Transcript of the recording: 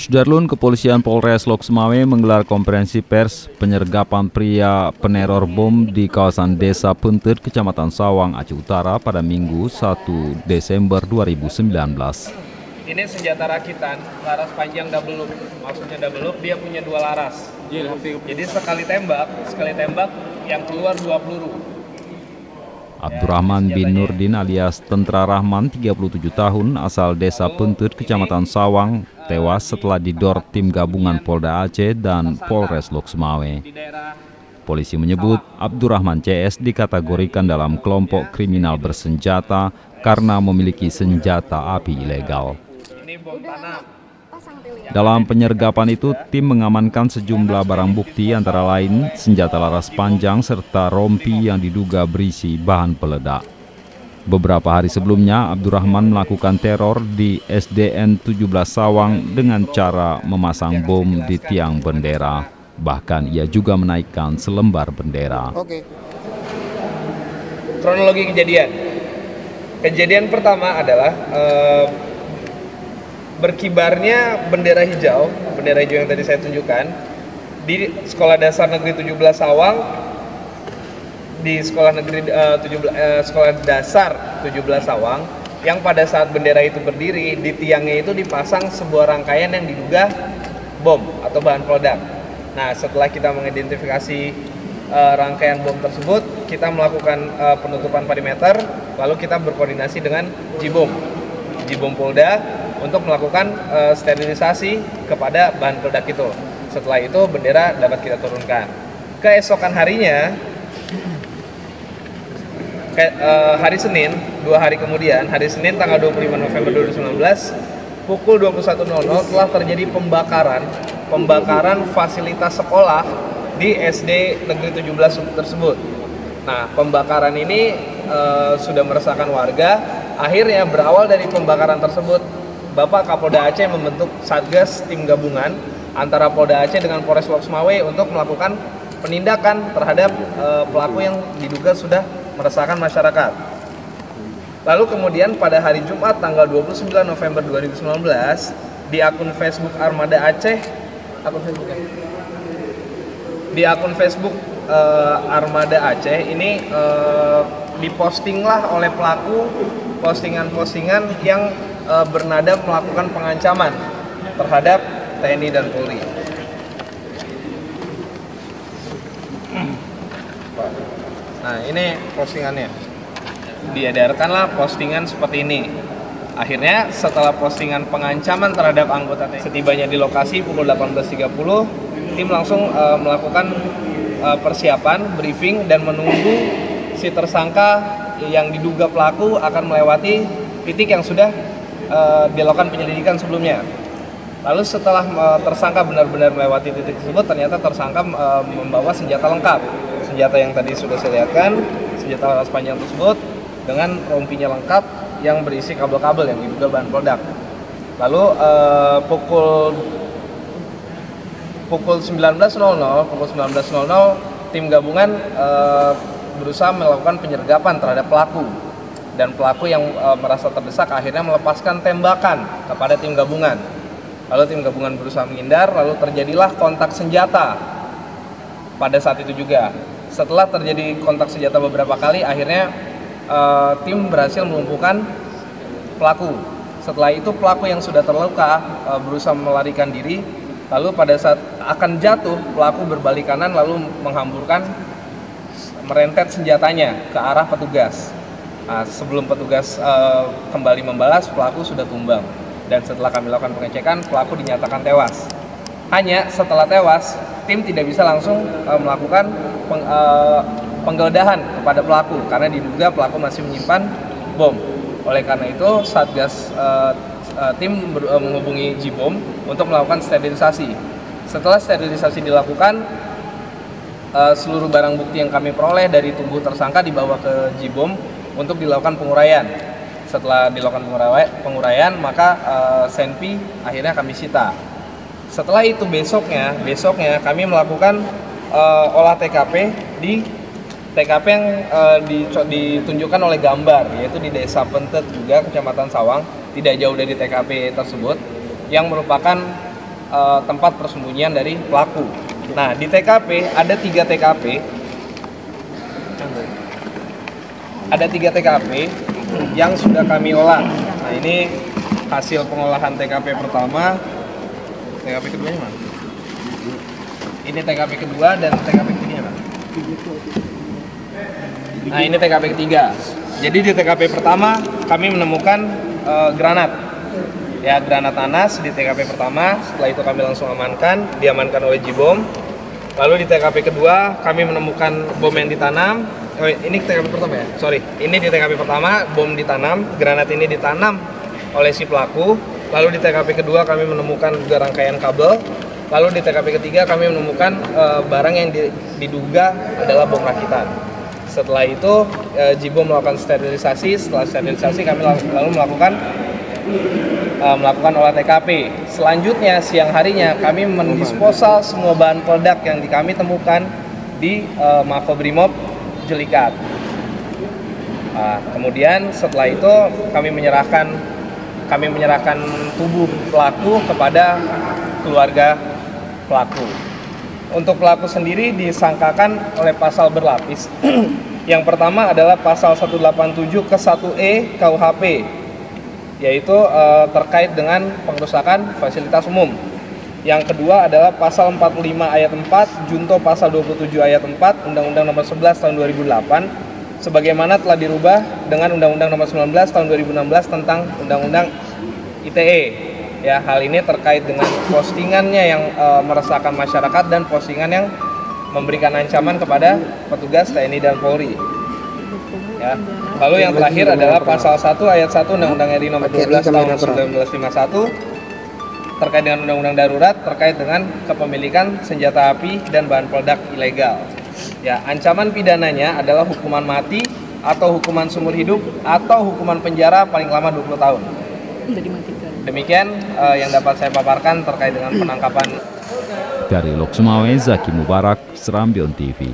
Sudarlun, Kepolisian Polres Lok Sumawe menggelar konferensi pers penyergapan pria peneror bom di kawasan Desa Puntet, Kecamatan Sawang, Aceh Utara pada Minggu 1 Desember 2019. Ini senjata rakitan, laras panjang double loop. Maksudnya double loop, dia punya dua laras. Jadi sekali tembak yang keluar 2 peluru. Abdurrahman bin Nurdin alias Tentara Rahman, 37 tahun, asal Desa Puntut, Kecamatan Sawang, tewas setelah didor tim gabungan Polda Aceh dan Polres Lok Sumawe. Polisi menyebut Abdurrahman CS dikategorikan dalam kelompok kriminal bersenjata karena memiliki senjata api ilegal. Dalam penyergapan itu, tim mengamankan sejumlah barang bukti antara lain senjata laras panjang serta rompi yang diduga berisi bahan peledak. Beberapa hari sebelumnya, Abdurrahman melakukan teror di SDN 17 Sawang dengan cara memasang bom di tiang bendera. Bahkan ia juga menaikkan selembar bendera. Kronologi kejadian. Kejadian pertama adalah berkibarnya bendera hijau yang tadi saya tunjukkan di Sekolah Dasar Negeri 17 Sawang, di Sekolah Dasar 17 Sawang, yang pada saat bendera itu berdiri, di tiangnya itu dipasang sebuah rangkaian yang diduga bom atau bahan peledak. Nah, setelah kita mengidentifikasi rangkaian bom tersebut, kita melakukan penutupan perimeter, lalu kita berkoordinasi dengan Jibom Polda untuk melakukan sterilisasi kepada bahan peledak itu. Setelah itu bendera dapat kita turunkan. Keesokan harinya, hari Senin, 2 hari kemudian, hari Senin tanggal 25 November 2019, pukul 21.00 telah terjadi pembakaran fasilitas sekolah di SD Negeri 17 tersebut. Nah, pembakaran ini sudah meresahkan warga. Akhirnya berawal dari pembakaran tersebut, Bapak Kapolda Aceh membentuk Satgas tim gabungan antara Polda Aceh dengan Polres Lok Sumawe untuk melakukan penindakan terhadap pelaku yang diduga sudah meresahkan masyarakat. Lalu kemudian pada hari Jumat tanggal 29 November 2019 di akun Facebook Armada Aceh, Armada Aceh ini dipostinglah oleh pelaku postingan-postingan yang bernada melakukan pengancaman terhadap TNI dan Polri. Nah, ini postingannya. Diedarkanlah postingan seperti ini. Akhirnya setelah postingan pengancaman terhadap anggota TNI, setibanya di lokasi pukul 18.30, tim langsung melakukan persiapan, briefing, dan menunggu si tersangka yang diduga pelaku akan melewati titik yang sudah dilakukan penyelidikan sebelumnya. Lalu setelah tersangka benar-benar melewati titik tersebut, ternyata tersangka membawa senjata lengkap. Senjata yang tadi sudah saya lihatkan, senjata laras panjang tersebut dengan rompinya lengkap yang berisi kabel-kabel yang diduga bahan peledak. Lalu pukul 19.00 tim gabungan berusaha melakukan penyergapan terhadap pelaku. Dan pelaku yang merasa terdesak akhirnya melepaskan tembakan kepada tim gabungan. Lalu tim gabungan berusaha menghindar, lalu terjadilah kontak senjata pada saat itu juga. Setelah terjadi kontak senjata beberapa kali, akhirnya tim berhasil melumpuhkan pelaku. Setelah itu pelaku yang sudah terluka berusaha melarikan diri. Lalu pada saat akan jatuh, pelaku berbalik kanan lalu merentet senjatanya ke arah petugas. Nah, sebelum petugas kembali membalas, pelaku sudah tumbang. Dan setelah kami lakukan pengecekan, pelaku dinyatakan tewas. Hanya setelah tewas, tim tidak bisa langsung melakukan penggeledahan kepada pelaku karena diduga pelaku masih menyimpan bom. Oleh karena itu, Satgas tim menghubungi Jibom untuk melakukan sterilisasi. Setelah sterilisasi dilakukan, seluruh barang bukti yang kami peroleh dari tubuh tersangka dibawa ke Jibom untuk dilakukan penguraian. Setelah dilakukan penguraian, maka senpi akhirnya kami sita. Setelah itu besoknya kami melakukan olah TKP di TKP yang ditunjukkan oleh gambar, yaitu di Desa Pentet juga, Kecamatan Sawang, tidak jauh dari TKP tersebut, yang merupakan tempat persembunyian dari pelaku. Nah, di TKP ada 3 TKP. Ada 3 TKP yang sudah kami olah. Nah, ini hasil pengolahan TKP pertama. TKP keduanya mana? Ini TKP kedua dan TKP ketiganya mana? Nah, ini TKP ketiga. Jadi di TKP pertama kami menemukan granat. Ya, granat nanas di TKP pertama. Setelah itu kami langsung amankan, diamankan oleh Jibom. Lalu di TKP kedua kami menemukan bom yang ditanam. Oh, ini TKP pertama ya? Sorry. Ini di TKP pertama bom ditanam, granat ini ditanam oleh si pelaku. Lalu di TKP kedua kami menemukan juga rangkaian kabel. Lalu di TKP ketiga kami menemukan barang yang diduga adalah bom rakitan. Setelah itu Jibom melakukan sterilisasi. Setelah sterilisasi kami lalu melakukan olah TKP. Selanjutnya siang harinya kami mendisposal semua bahan peledak yang kami temukan di Makobrimob Jelikat. Kemudian setelah itu kami menyerahkan tubuh pelaku kepada keluarga pelaku. Untuk pelaku sendiri disangkakan oleh pasal berlapis. Yang pertama adalah pasal 187 ke 1E KUHP, yaitu terkait dengan pengrusakan fasilitas umum. Yang kedua adalah pasal 45 ayat 4 junto pasal 27 ayat 4 Undang-Undang Nomor 11 tahun 2008 sebagaimana telah dirubah dengan Undang-Undang Nomor 19 tahun 2016 tentang Undang-Undang ITE. Ya, hal ini terkait dengan postingannya yang meresahkan masyarakat dan postingan yang memberikan ancaman kepada petugas TNI dan Polri. Ya. Lalu yang terakhir adalah pasal 1 ayat 1 Undang-Undang RI Nomor 12 tahun 1951 terkait dengan undang-undang darurat terkait dengan kepemilikan senjata api dan bahan peledak ilegal. Ya, ancaman pidananya adalah hukuman mati atau hukuman seumur hidup atau hukuman penjara paling lama 20 tahun. Demikian yang dapat saya paparkan terkait dengan penangkapan. Dari Lok Sumawe, Zaki Mubarak, Serambion TV.